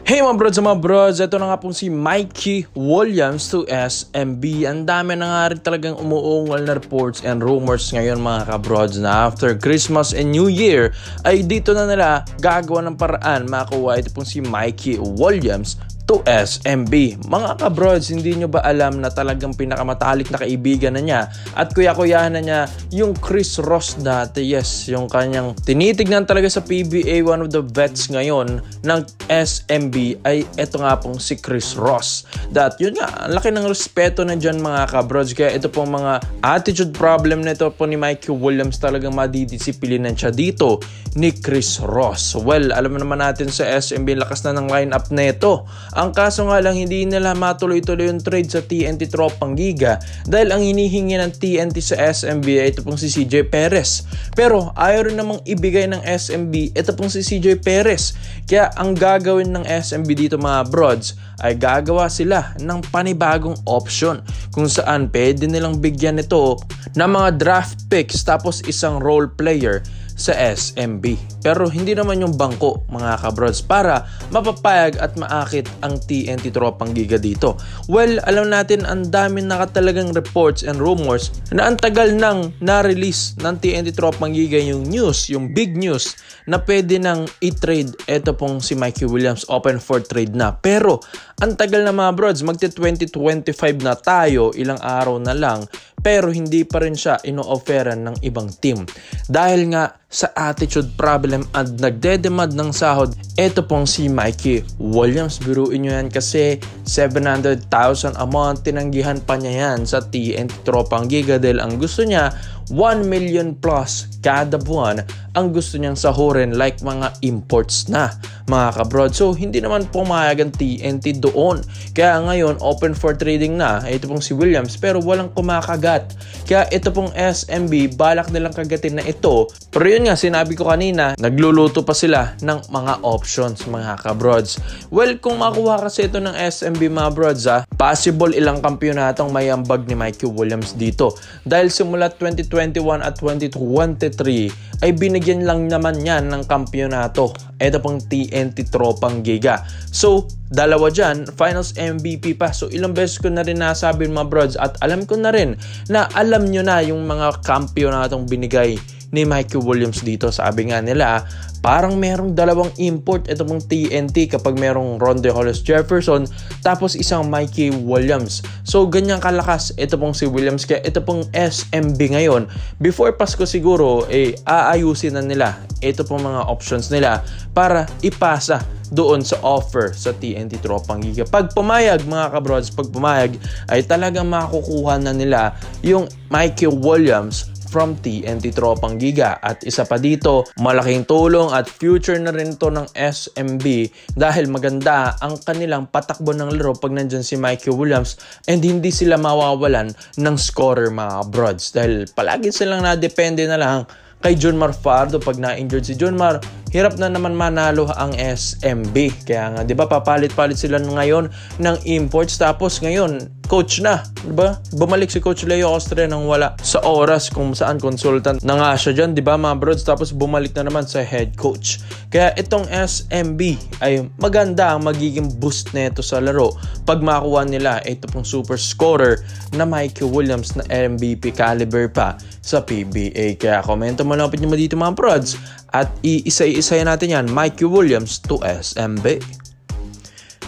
Hey mga brods, ito na nga pong si Mikey Williams to SMB. Ang dami na nga rin talagang umuungol na reports and rumors ngayon mga kabrods na after Christmas and New Year ay dito na nila gagawa ng paraan makuha ito pong si Mikey Williams to SMB. Mga kabrods, hindi nyo ba alam na talagang pinakamatalik na kaibigan na niya at kuya-kuyahan na niya yung Chris Ross dati? Yes, yung kanyang tinitignan talaga sa PBA, one of the vets ngayon ng SMB ay eto nga pong si Chris Ross. That yun nga, ang laki ng respeto na dyan mga kabrods. Kaya ito pong mga attitude problem nito po ni Mikey Williams, talagang madidisiplinan siya dito ni Chris Ross. Well, alam naman natin sa SMB, lakas na ng lineup nito. Ang kaso nga lang, hindi nila matuloy-tuloy yung trade sa TNT Tropang Giga dahil ang hinihingi ng TNT sa SMB ay ito pong si CJ Perez. Pero ayaw rin namang ibigay ng SMB ito pong si CJ Perez. Kaya ang gagawin ng SMB dito mga brods ay gagawa sila ng panibagong option kung saan pwede nilang bigyan ito ng mga draft picks tapos isang role player sa SMB. Pero hindi naman yung bangko mga kabrods para mapapayag at maakit ang TNT Tropang Giga dito. Well, alam natin ang dami nakatalagang reports and rumors na ang tagal nang na-release ng TNT Tropang Giga yung news, yung big news na pwede nang i-trade ito pong si Mikey Williams, open for trade na. Pero ang tagal na mga brods, magti-2025 na tayo, ilang araw na lang, pero hindi pa rin siya ino-offeran ng ibang team. Dahil nga sa attitude problem at nagdedemand ng sahod, ito pong si Mikey Williams. Biruin nyo yan kasi 700,000 a month, tinanggihan pa niya yan sa TNT Tropang Giga dahil ang gusto niya 1 million plus kada buwan ang gusto niyang sahurin like mga imports na mga kabrod. So hindi naman pumayag ang TNT doon. Kaya ngayon open for trading na ito pong si Williams pero walang kumakagat. Kaya ito pong SMB balak nilang kagatin na ito. Pero yun nga, sinabi ko kanina, nagluluto pa sila ng mga options mga kabrods. Well, kung makuha kasi ito ng SMB mga brods, possible ilang kampyonatong may ambag ni Mikey Williams dito. Dahil simula 2021 at 2023 ay binigyan lang naman yan ng kampyonato. Ito pong TNT Tropang Giga. So, dalawa dyan, finals MVP pa. So, ilang beses ko na rin nasabi mga brods at alam ko na rin na alam nyo na yung mga kampyonatong binigay ni Mikey Williams dito. Sabi nga nila, parang merong dalawang import ito pong TNT kapag merong Ronde Hollis Jefferson tapos isang Mikey Williams. So ganyan kalakas ito pong si Williams. Kaya ito pong SMB ngayon, before Pasko siguro, aayusin na nila ito pong mga options nila para ipasa doon sa offer sa TNT Tropang Giga. Pag pumayag mga kabrods, pag pumayag ay talagang makukuha na nila yung Mikey Williams from TNT Tropang Giga. At isa pa dito, malaking tulong at future na rin to ng SMB dahil maganda ang kanilang patakbo ng laro pag nandyan si Mikey Williams and hindi sila mawawalan ng scorer mga brods dahil palagi silang nadepende na lang kay Junmar Fajardo. Pag na-injured si Junmar, hirap na naman manalo ang SMB. Kaya nga, di ba, papalit-palit sila ngayon ng imports tapos ngayon, coach na, di ba? Bumalik si Coach Leo Austria nang wala sa oras kung saan consultant na nga siya dyan, di ba mga brods? Tapos bumalik na naman sa head coach. Kaya itong SMB ay maganda ang magiging boost nito sa laro pag makuha nila ito pong super scorer na Mikey Williams na MVP caliber pa sa PBA. Kaya komento mo lang nyo dito mga brods at iisa-isaya natin yan, Mikey Williams to SMB.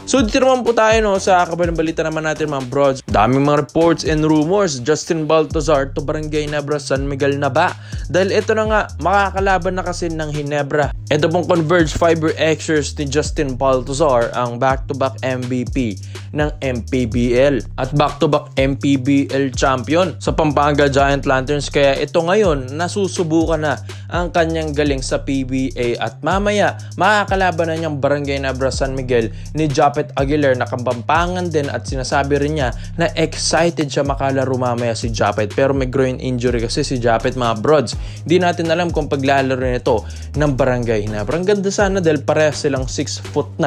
So dito naman po tayo sa kabilang balita naman natin mga brods. Daming mga reports and rumors. Justin Baltazar to Barangay Nebra San Miguel na ba? Dahil ito na nga, makakalaban na kasi ng Hinebra. Ito pong Converge Fiber Xers ni Justin Baltazar ang back-to-back MVP ng MPBL at back-to-back MPBL champion sa Pampanga Giant Lanterns. Kaya ito ngayon, nasusubukan na ang kanyang galing sa PBA at mamaya makakalaban na niyang Barangay Nebra San Miguel ni Japet Aguilar na Kapampangan din at sinasabi rin niya na excited siya makalaro mamaya si Japet pero may groin injury kasi si Japet mga brods. Hindi natin alam kung paglalaro nito ng Barangay Hinebra. Ang ganda sana dahil parehas silang 6'9"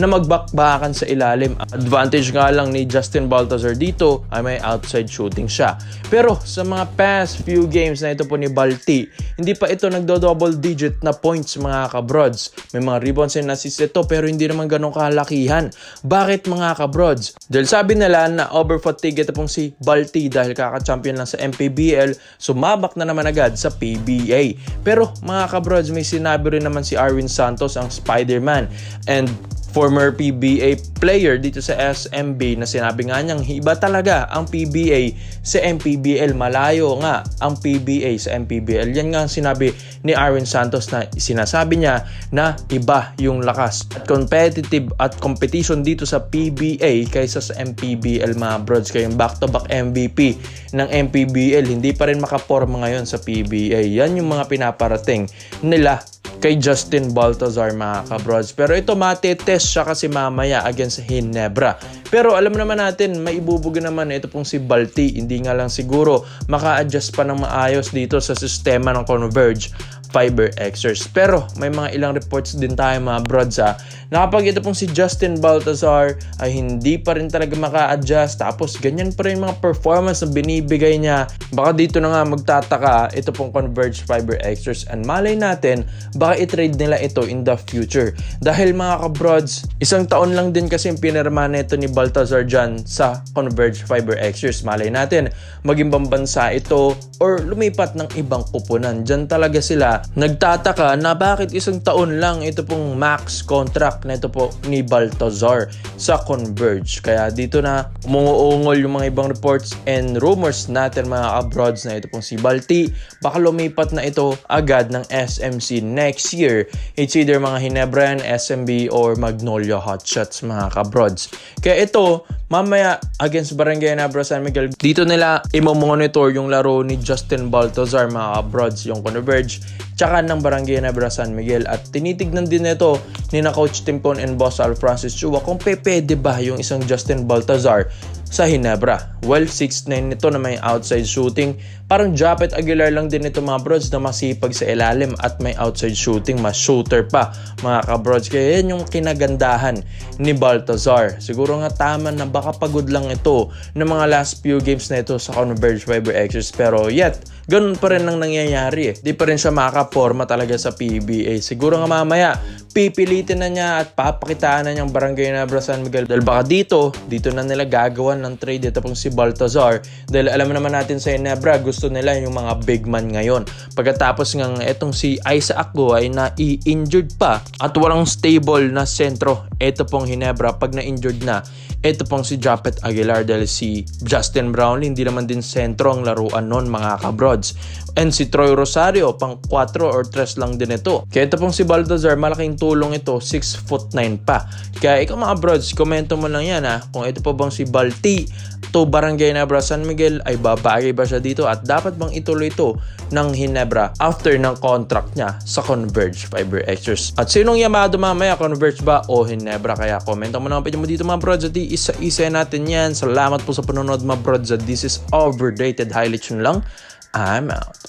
na magbakbakan sa ilalim. advantage nga lang ni Justin Baltazar dito ay may outside shooting siya. Pero sa mga past few games na ito po ni Balti, hindi pa ito nagdo-double digit na points mga kabrods. May mga rebounds and assists ito pero hindi naman ganun kalakihan. Bakit mga kabrods? Dahil sabi nila na over fatigue ito pong si Balti dahil kaka-champion lang sa MPBL, sumabak na naman agad sa PBA. Pero mga kabrods, may sinabi rin naman si Arwin Santos, ang Spider-Man and former PBA player dito sa SMB, na sinabi nga niyang iba talaga ang PBA sa MPBL. Malayo nga ang PBA sa MPBL. Yan nga ang sinabi ni Arwin Santos, na sinasabi niya na iba yung lakas at competitive at competition dito sa PBA kaysa sa MPBL mga brods. Kayong back-to-back MVP ng MPBL, hindi pa rin makaporma ngayon sa PBA. Yan yung mga pinaparating nila kay Justin Baltazar mga kabrods. Pero ito matetest siya kasi mamaya against Ginebra. Pero alam naman natin, may ibubuga naman ito pong si Balti. Hindi nga lang siguro maka-adjust pa ng maayos dito sa sistema ng Converge Fiber Xers. Pero may mga ilang reports din tayo mga brods na kapag ito pong si Justin Baltazar ay hindi pa rin talaga maka-adjust, tapos ganyan pa rin mga performance na binibigay niya, baka dito na nga magtataka ito pong Converge Fiber Xers, and malay natin baka i-trade nila ito in the future. Dahil mga kabrods, isang taon lang din kasi yung pinirma nito ni Baltazar dyan sa Converge Fiber Xers. Malay natin maging pambansa ito or lumipat ng ibang kupunan. Dyan talaga sila nagtataka na bakit isang taon lang ito pong max contract na ito po ni Baltazar sa Converge. Kaya dito na umuungol yung mga ibang reports and rumors natin mga abroads na ito pong si Balti baka lumipat na ito agad ng SMC next year. It's either mga Ginebra, SMB or Magnolia Hotshots mga kabrods. Kaya ito mamaya against Barangay Ginebra San Miguel, dito nila i-monitor yung laro ni Justin Baltazar mga kabrods, yung Converge tsaka ng Barangay Ginebra San Miguel. At tinitignan din ito ni na Coach Tim Con and Boss Al Francis Chua kung pwede ba yung isang Justin Baltazar sa Ginebra. Well, 6'9 nito na may outside shooting. Parang Japet Aguilar lang din ito mga brods, na masipag sa ilalim at may outside shooting, mas shooter pa mga kabrods. Kaya yan yung kinagandahan ni Baltazar. Siguro nga tama na baka pagod lang ito ng mga last few games na ito sa Converge Fiber Xers, pero yet ganun pa rin ang nangyayari Di pa rin siya makaporma talaga sa PBA. Siguro nga mamaya pipilitin na niya at papakitaan na niyang Barangay Ginebra San Miguel, dahil baka dito na nila gagawan ng trade ito pong si Baltazar, dahil alam naman natin sa Ginebra gusto nila yung mga big man ngayon. Pagkatapos ng etong si Isaac Go ay na-injured pa at walang stable na sentro ito pong Ginebra. Pag na-injured na ito pong si Japet Aguilar, dahil si Justin Brownlee hindi naman din sentro ang laruan nun mga kabrods. And si Troy Rosario pang 4 or 3 lang din ito. Kaya ito pong si Baltazar, malaking tulong ito, 6'9" pa. Kaya ikaw mga brods, komento mo lang yan kung ito pa bang si Balti to Barangay Ginebra San Miguel ay babagay ba siya dito, at dapat bang ituloy ito ng Ginebra after ng contract niya sa Converge Fiber Xers. At sinong yamado mamaya, Converge ba o Ginebra? Kaya komento mo naman mo dito mga brods, at isa-isa natin yan. Salamat po sa panonood mga brods, at this is Overrated Highlights lang. I'm out.